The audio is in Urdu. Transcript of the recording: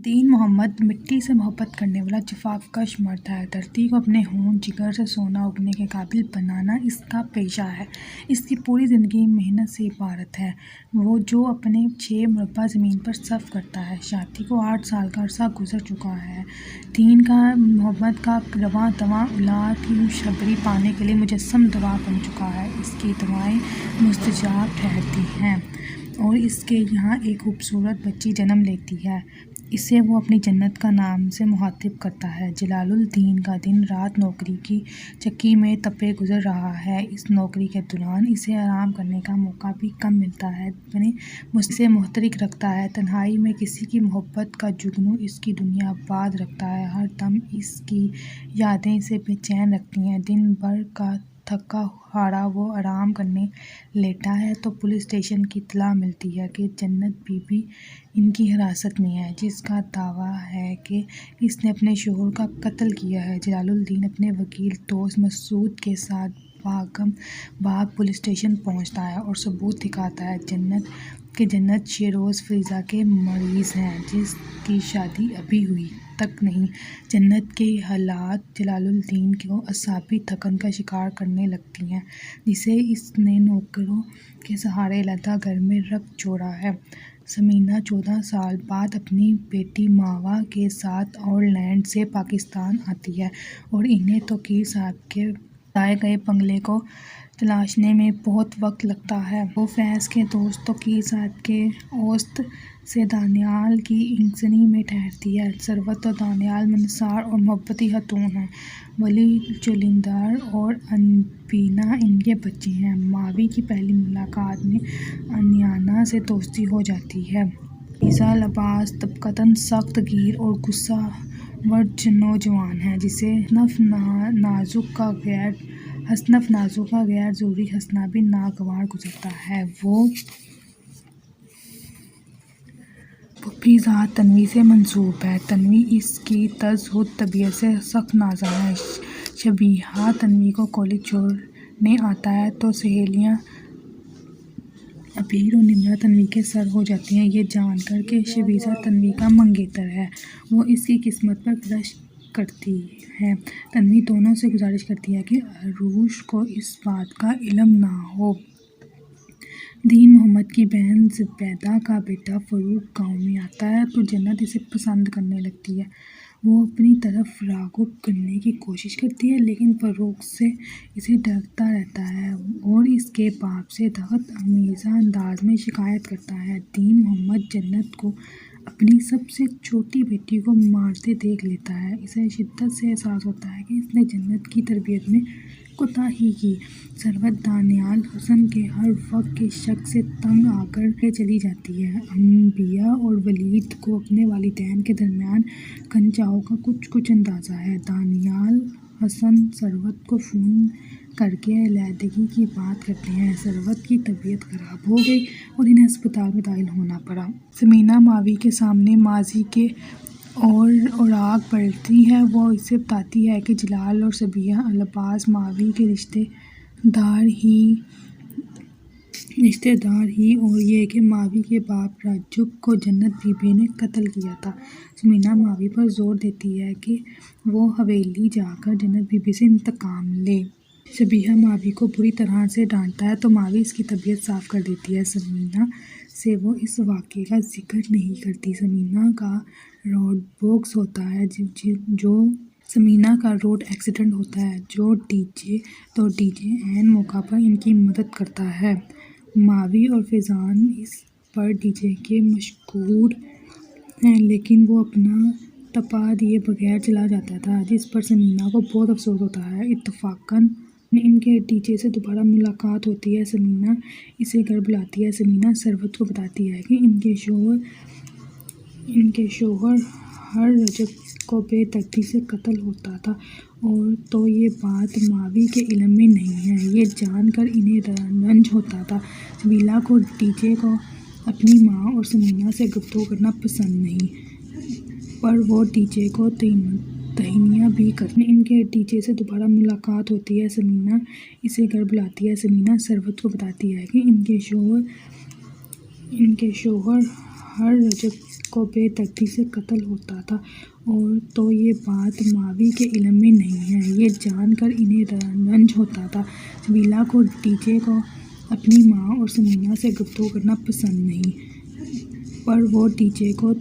دین محمد مٹی سے محبت کرنے والا جفاف کش مرد ہے۔ دھرتی کو اپنے خون جگر سے سونا اگنے کے قابل بنانا اس کا پیشہ ہے۔ اس کی پوری زندگی محنت سے عبارت ہے، وہ جو اپنے 6 مربع زمین پر صرف کرتا ہے۔ شادی کو 8 سال کا عرصہ گزر چکا ہے۔ دین کا محمد کا رواں دواں اولاد کی خوشخبری پانے کے لیے مجسم دعا بن چکا ہے۔ اس کی دعائیں مستجاب ٹھہرتی ہیں اور اس کے یہاں ایک خوبصورت بچی جنم لیتی ہے۔ اسے وہ اپنی جنت کا نام سے مخاطب کرتا ہے۔ جلال الدین کا دن رات نوکری کی چکی میں تپے گزر رہا ہے۔ اس نوکری کے دوران اسے آرام کرنے کا موقع بھی کم ملتا ہے۔ اپنے سے محترق رکھتا ہے۔ تنہائی میں کسی کی محبت کا جگنو اس کی دنیا آباد رکھتا ہے۔ ہر دم اس کی یادیں اسے بے چین رکھتی ہیں۔ دن بھر کا تھکا ہارا وہ آرام کرنے لیٹا ہے تو پولیس اسٹیشن کی اطلاع ملتی ہے کہ جنت بی بی ان کی حراست میں ہے، جس کا دعویٰ ہے کہ اس نے اپنے شوہر کا قتل کیا ہے۔ جلال الدین اپنے وکیل دوست مسعود کے ساتھ بھاگم بھاگ پولیس اسٹیشن پہنچتا ہے اور ثبوت دکھاتا ہے کہ جنت شیروز فریزہ کے مریض ہیں، جس کی شادی ابھی ہوئی تک نہیں۔ جنت کے حالات جلال الدین کو اعصابی تھکن کا شکار کرنے لگتی ہیں، جسے اس نے نوکروں کے سہارے علیحدہ گھر میں رکھ چھوڑا ہے۔ ثمینہ 14 سال بعد اپنی بیٹی ماوا کے ساتھ آئرلینڈ سے پاکستان آتی ہے اور انہیں توقیر صاحب کے بتائے گئے بنگلے کو تلاشنے میں بہت وقت لگتا ہے۔ وہ فیض کے دوست توقیر صاحب کے اوسط سے دانیال کی انگژنی میں ٹھہرتی ہے۔ ثروت اور دانیال ملنسار اور محبتی خاتون ہیں۔ ولی جولیندر اور انبینا ان کے بچے ہیں۔ ماوی کی پہلی ملاقات میں انیانا سے دوستی ہو جاتی ہے۔ فیضہ لباس طبقتاً سخت گیر اور غصہ ور نوجوان ہے، جسے حسنف نازک کا غیر ضروری ہنسنا بھی ناگوار گزرتا ہے۔ وہ پھوپھی ذات تنوی سے منسوب ہے۔ تنوی اس کی تزہد طبیعت سے سخت نازاں ہے۔ شبیہہ تنوی کو کالج چھوڑنے آتا ہے تو سہیلیاں عبیر اور نمرہ تنوی کے سر ہو جاتی ہیں، یہ جان کر کہ شبیہہ تنوی کا منگیتر ہے۔ وہ اس کی قسمت پر کرش کرتی ہے۔ تنوی دونوں سے گزارش کرتی ہے کہ عروش کو اس بات کا علم نہ ہو۔ دین محمد کی بہن زبیدہ کا بیٹا فاروق گاؤں میں آتا ہے تو جنت اسے پسند کرنے لگتی ہے۔ وہ اپنی طرف راغب کرنے کی کوشش کرتی ہے، لیکن فاروق سے اسے ڈرتا رہتا ہے اور اس کے باپ سے دخل آمیزہ انداز میں شکایت کرتا ہے۔ دین محمد جنت کو اپنی سب سے چھوٹی بیٹی کو مارتے دیکھ لیتا ہے۔ اسے شدت سے احساس ہوتا ہے کہ اس نے جنت کی تربیت میں کوتاہی کی۔ ثروت دانیال حسن کے ہر وقت کے شک سے تنگ آ کر چلی جاتی ہے۔ انبیہ اور ولید کو اپنے والدین کے درمیان کھنچاؤ کا کچھ اندازہ ہے۔ دانیال حسن ثروت کو فون کر کے علیحدگی کی بات کرتے ہیں۔ ثروت کی طبیعت خراب ہو گئی اور انہیں ہسپتال میں داخل ہونا پڑا۔ ثمینہ ماوی کے سامنے ماضی کے اوراق پلٹتی ہے۔ وہ اسے بتاتی ہے کہ جلال اور شبیہہ لباس ماوی کے رشتے دار ہی اور یہ کہ ماوی کے باپ راجب کو جنت بی بی نے قتل کیا تھا۔ ثمینہ ماوی پر زور دیتی ہے کہ وہ حویلی جا کر جنت بی بی سے انتقام لے۔ شبیہہ ماوی کو بری طرح سے ڈانٹتا ہے تو ماوی اس کی طبیعت صاف کر دیتی ہے۔ ثمینہ سے وہ اس واقعے کا ذکر نہیں کرتی۔ ثمینہ کا روڈ ایکسیڈنٹ ہوتا ہے تو ڈی جے عین موقع پر ان کی مدد کرتا ہے۔ ماوی اور فیضان اس پر ڈی جے کے مشکور ہیں، لیکن وہ اپنا ٹپا دیے بغیر چلا جاتا تھا، جس پر ثمینہ کو بہت افسوس ہوتا ہے۔ اتفاقاً ان کے ڈی جے سے دوبارہ ملاقات ہوتی ہے۔ ثمینہ اسے گھر بلاتی ہے۔ ثمینہ ثروت کو بتاتی ہے کہ ان کے شوہر ہر رجب کو بے دردی سے قتل ہوتا تھا تو یہ بات ماوی کے علم میں نہیں ہے۔ یہ جان کر انہیں رنج ہوتا تھا۔ شبیہہ کو ڈی جے کو اپنی ماں اور ثمینہ سے گفتگو کرنا پسند نہیں، پر وہ ڈی جے کو تہنیہ بھی کرتی ہے۔ ان کے ڈی جے سے دوبارہ ملاقات ہوتی ہے۔ ثمینہ اسے گھر بلاتی ہے۔ ثمینہ ثروت کو بتاتی ہے کہ ان کے شوہر ہر رجب کو بے دردی سے قتل ہوتا تھا، اور تو یہ بات ماوی کے علم میں نہیں ہے۔ یہ جان کر انہیں رنج ہوتا تھا سبیلا کو ڈی جے کو اپنی ماں اور ثمینہ سے گفتگو کرنا پسند نہیں، پر وہ ڈی جے کو